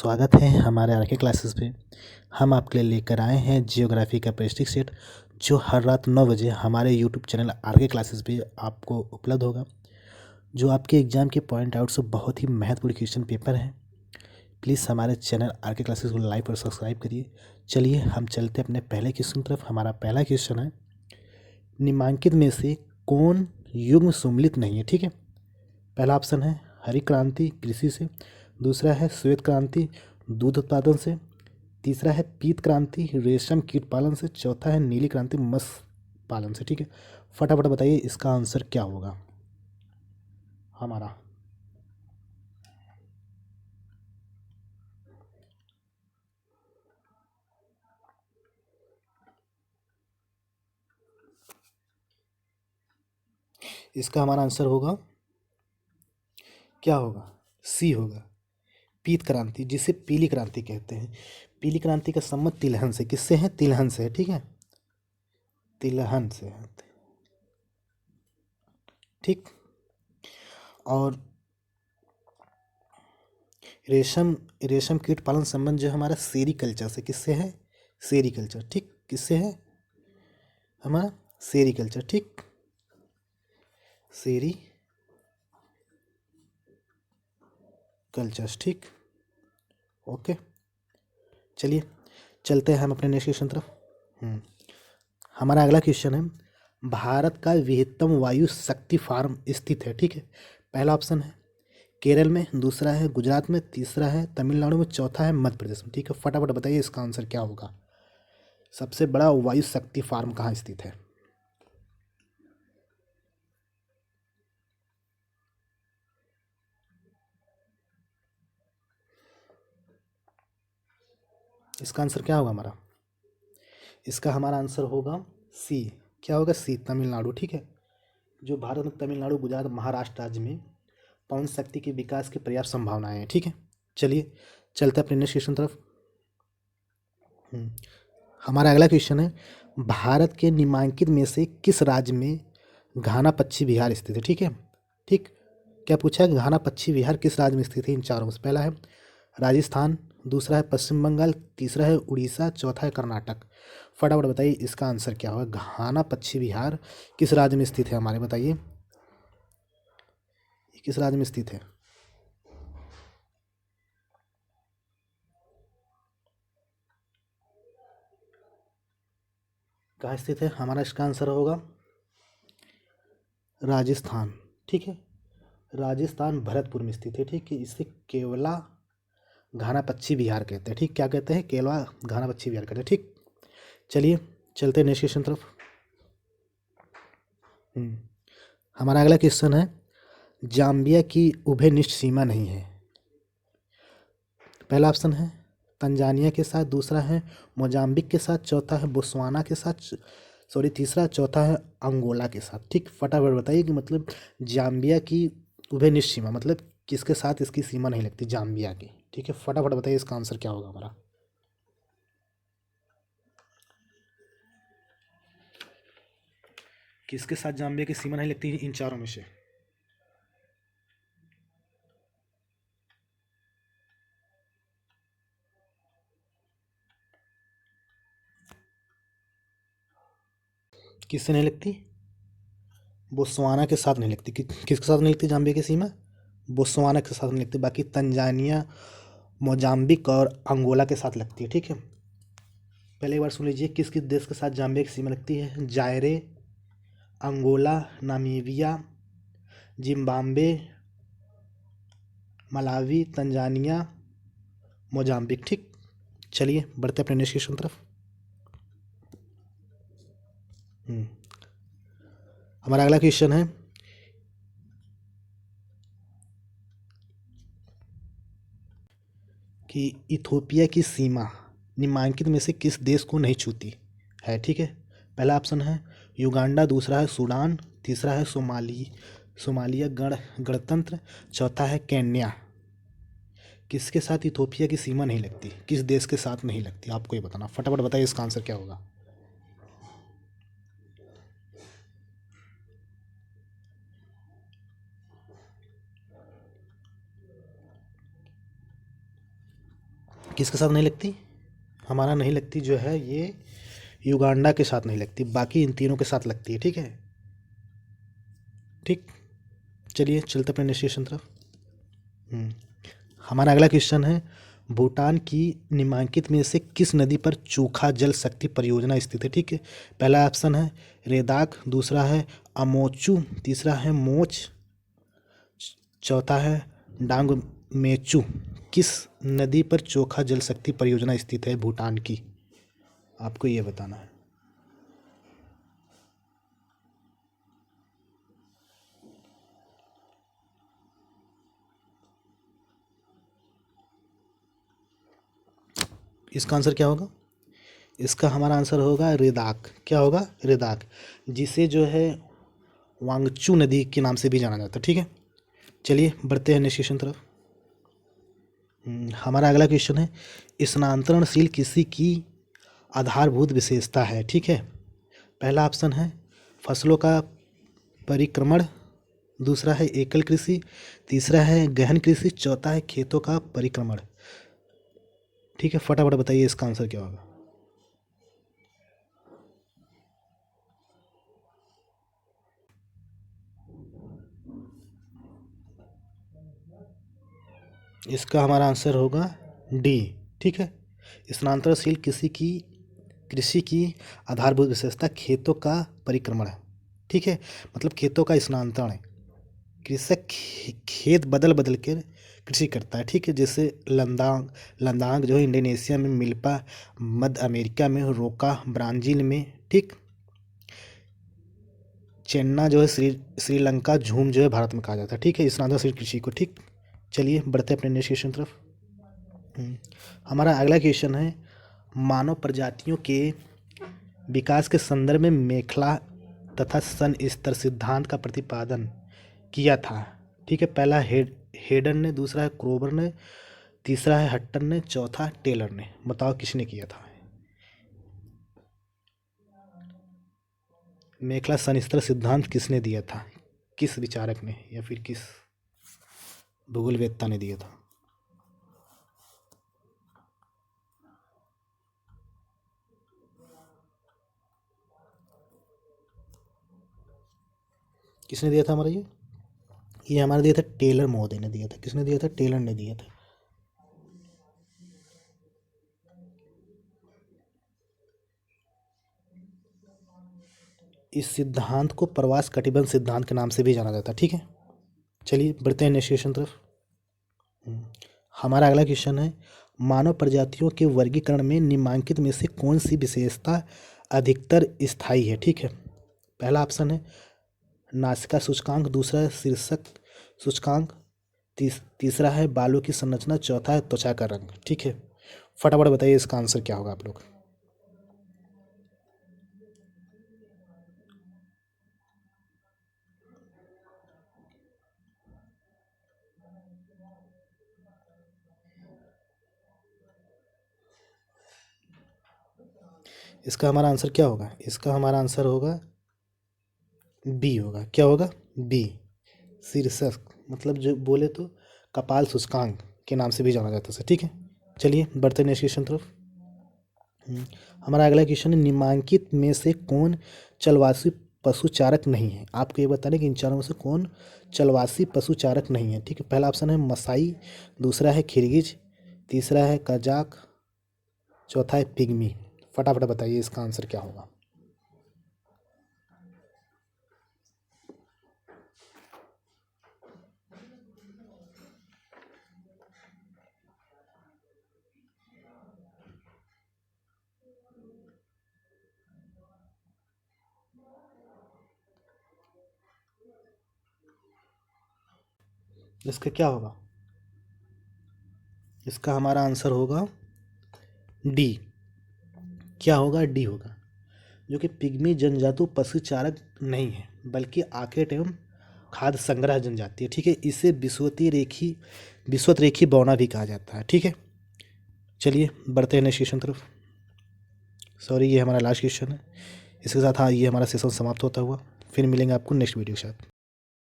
स्वागत है हमारे आर के क्लासेस पे। हम आपके लिए लेकर आए हैं जियोग्राफी का प्रैक्टिस सेट जो हर रात 9 बजे हमारे यूट्यूब चैनल आर के क्लासेस पे आपको उपलब्ध होगा, जो आपके एग्ज़ाम के पॉइंट आउट से बहुत ही महत्वपूर्ण क्वेश्चन पेपर हैं। प्लीज़ हमारे चैनल आर के क्लासेस को लाइक और सब्सक्राइब करिए। चलिए हम चलते अपने पहले क्वेश्चन तरफ। हमारा पहला क्वेश्चन है, निम्नलिखित में से कौन युग्म सम्मिलित नहीं है। ठीक है, पहला ऑप्शन है हरित क्रांति कृषि से, दूसरा है श्वेत क्रांति दूध उत्पादन से, तीसरा है पीत क्रांति रेशम कीट पालन से, चौथा है नीली क्रांति मत्स्य पालन से। ठीक है, फटाफट बताइए इसका आंसर क्या होगा हमारा। इसका हमारा आंसर होगा, क्या होगा, सी होगा, पीत क्रांति, जिसे पीली क्रांति कहते हैं। पीली क्रांति का संबंध तिलहन से, किससे है, तिलहन से है। ठीक है, तिलहन से है। ठीक, और रेशम कीट पालन संबंध जो हमारा सेरीकल्चर से, किससे है, सेरीकल्चर। ठीक, किससे है, हमारा सेरीकल्चर। ठीक, सेरी कल्चर्स। ठीक, ओके, चलिए चलते हैं हम अपने नेक्स्ट क्वेश्चन तरफ। हमारा अगला क्वेश्चन है, भारत का वृहत्तम वायु शक्ति फार्म स्थित है। ठीक है, पहला ऑप्शन है केरल में, दूसरा है गुजरात में, तीसरा है तमिलनाडु में, चौथा है मध्य प्रदेश में। ठीक है, फटाफट बताइए इसका आंसर क्या होगा। सबसे बड़ा वायु शक्ति फार्म कहाँ स्थित है। इसका आंसर क्या होगा हमारा, इसका हमारा आंसर होगा सी। क्या होगा, सी, तमिलनाडु। ठीक है, जो भारत में तमिलनाडु गुजरात महाराष्ट्र राज्य में पवन शक्ति के विकास की पर्याप्त संभावनाएं हैं। ठीक है, चलिए चलते हैं अपने नेक्स्ट क्वेश्चन तरफ। हमारा अगला क्वेश्चन है, भारत के निम्नलिखित में से किस राज्य में घाना पक्षी विहार स्थित है। ठीक है, ठीक, क्या पूछा है, घाना पक्षी विहार किस राज्य में स्थित है। इन चारों में से पहला है राजस्थान, दूसरा है पश्चिम बंगाल, तीसरा है उड़ीसा, चौथा है कर्नाटक। फटाफट बताइए इसका आंसर क्या होगा। घाना पक्षी विहार किस राज्य में स्थित है हमारे, बताइए ये किस राज्य में स्थित है। कहाँ स्थित है हमारा, इसका आंसर होगा राजस्थान। ठीक है, राजस्थान भरतपुर में स्थित है। ठीक है, इसे केवला घाना पक्षी विहार कहते हैं। ठीक, क्या कहते हैं, केवला घाना पक्षी विहार कहते हैं। ठीक, चलिए चलते हैं नेक्स्ट क्वेश्चन तरफ। हमारा अगला क्वेश्चन है, जाम्बिया की उभयनिष्ठ सीमा नहीं है। पहला ऑप्शन है तंजानिया के साथ, दूसरा है मोजाम्बिक के साथ, चौथा है बोत्सवाना के साथ, सॉरी तीसरा, चौथा है अंगोला के साथ। ठीक, फटाफट बताइए कि मतलब जाम्बिया की उभयनिष्ठ सीमा मतलब किसके साथ इसकी सीमा नहीं लगती, जाम्बिया की। ठीक है, फटाफट बताइए इसका आंसर क्या होगा हमारा। किसके साथ जाम्बिया की सीमा नहीं लगती इन चारों में से। किससे नहीं लगती, बोत्सवाना के साथ नहीं लगती। किसके साथ नहीं लगती जाम्बिया की सीमा, बोत्सवाना के साथ नहीं लगती। बाकी तंजानिया, मोजाम्बिक और अंगोला के साथ लगती है। ठीक है, पहले एक बार सुन लीजिए, किस किस देश के साथ जाम्बिया की सीमा लगती है। Zaire, Angola, Namibia, Zimbabwe, Malawi, Tanzania, Mozambique. ठीक, चलिए बढ़ते अपने नेक्स्ट क्वेश्चन तरफ। हमारा अगला क्वेश्चन है, कि इथोपिया की सीमा निम्नलिखित में से किस देश को नहीं छूती है। ठीक है, पहला ऑप्शन है युगांडा, दूसरा है सूडान, तीसरा है सोमालिया गणतंत्र, चौथा है केन्या। किसके साथ इथोपिया की सीमा नहीं लगती, किस देश के साथ नहीं लगती, आपको ये बताना। फटाफट बताइए इसका आंसर क्या होगा। किसके साथ नहीं लगती? हमारा नहीं लगती जो है ये युगांडा के साथ नहीं लगती, बाकी इन तीनों के साथ लगती है। ठीक है, ठीक। चलिए चलते अपने नेक्स्ट क्वेश्चन तरफ। हमारा अगला क्वेश्चन है, भूटान की निम्नलिखित में से किस नदी पर चोखा जल शक्ति परियोजना स्थित है? ठीक है, पहला ऑप्शन है रेदाक, दूसरा है अमोचू, तीसरा है मोच, चौथा है डांग मेचू। किस नदी पर चोखा जल शक्ति परियोजना स्थित है भूटान की? आपको ये बताना है। इसका आंसर क्या होगा? इसका हमारा आंसर होगा रेदाक। क्या होगा? रेदाक, जिसे जो है वांगचू नदी के नाम से भी जाना जाता है। ठीक है, चलिए बढ़ते हैं नेक्स्ट क्वेश्चन तरफ। हमारा अगला क्वेश्चन है, स्थानांतरणशील कृषि की आधारभूत विशेषता है। ठीक है, पहला ऑप्शन है फसलों का परिक्रमण, दूसरा है एकल कृषि, तीसरा है गहन कृषि, चौथा है खेतों का परिक्रमण। ठीक है, फटाफट बताइए इसका आंसर क्या होगा? इसका हमारा आंसर होगा डी। ठीक है, स्थानांतरशील कृषि की आधारभूत विशेषता खेतों का परिक्रमण है। ठीक है, मतलब खेतों का स्थानांतरण है। कृषक खेत बदल बदल कर कृषि करता है। ठीक है, जैसे लंदांग लंदांग जो है इंडोनेशिया में, मिल्पा मध्य अमेरिका में, रोका ब्राज़ील में, ठीक। चेन्ना जो है श्रीलंका, झूम जो है भारत में कहा जाता है। ठीक है, स्थानांतरशील कृषि को। ठीक, चलिए बढ़ते हैं अपने नेक्स्ट क्वेश्चन तरफ। हमारा अगला क्वेश्चन है, मानव प्रजातियों के विकास के संदर्भ में मेखला तथा सन स्तर सिद्धांत का प्रतिपादन किया था। ठीक है, पहला हेडन ने, दूसरा है क्रोबर ने, तीसरा है हट्टन ने, चौथा टेलर ने। बताओ किसने किया था? मेखला सन स्तर सिद्धांत किसने दिया था? किस विचारक ने या फिर किस भूगोलवेत्ता ने दिया था? किसने दिया था हमारा? ये हमारा दिया था टेलर महोदय ने दिया था। किसने दिया था? टेलर ने दिया था। इस सिद्धांत को प्रवास कटिबंध सिद्धांत के नाम से भी जाना जाता है। ठीक है, चलिए बढ़ते हैं नेक्स्ट क्वेश्चन तरफ। हमारा अगला क्वेश्चन है, मानव प्रजातियों के वर्गीकरण में निम्नलिखित में से कौन सी विशेषता अधिकतर स्थायी है? ठीक है, पहला ऑप्शन है नासिका सूचकांक, दूसरा है शीर्षक सूचकांक, तीसरा है बालों की संरचना, चौथा है त्वचा का रंग। ठीक है, फटाफट बताइए इसका आंसर क्या होगा आप लोग? इसका हमारा आंसर क्या होगा? इसका हमारा आंसर होगा बी होगा। क्या होगा? बी, शीर्षक, मतलब जो बोले तो कपाल सूचकांक के नाम से भी जाना जाता है। ठीक है, चलिए बढ़ते नेक्स्ट क्वेश्चन तरफ। हमारा अगला क्वेश्चन है, निम्नलिखित में से कौन चलवासी पशुचारक नहीं है? आपको ये बताना है कि इन चारों में से कौन चलवासी पशुचारक नहीं है। ठीक है, पहला ऑप्शन है मसाई, दूसरा है खिरगिज, तीसरा है कजाक, चौथा है पिग्मी। फटाफट बताइए इसका आंसर क्या होगा? इसका क्या होगा? इसका हमारा आंसर होगा डी। क्या होगा? डी होगा, जो कि पिग्मी जनजातु पशुचारक नहीं है, बल्कि आखेट एवं खाद्य संग्रह जनजाति है। ठीक है, इसे विषुवत रेखी बौना भी कहा जाता है। ठीक है, चलिए बढ़ते हैं नेक्स्ट क्वेश्चन तरफ। सॉरी, ये हमारा लास्ट क्वेश्चन है। इसके साथ हाँ, ये हमारा सेशन समाप्त होता हुआ। फिर मिलेंगे आपको नेक्स्ट वीडियो के साथ।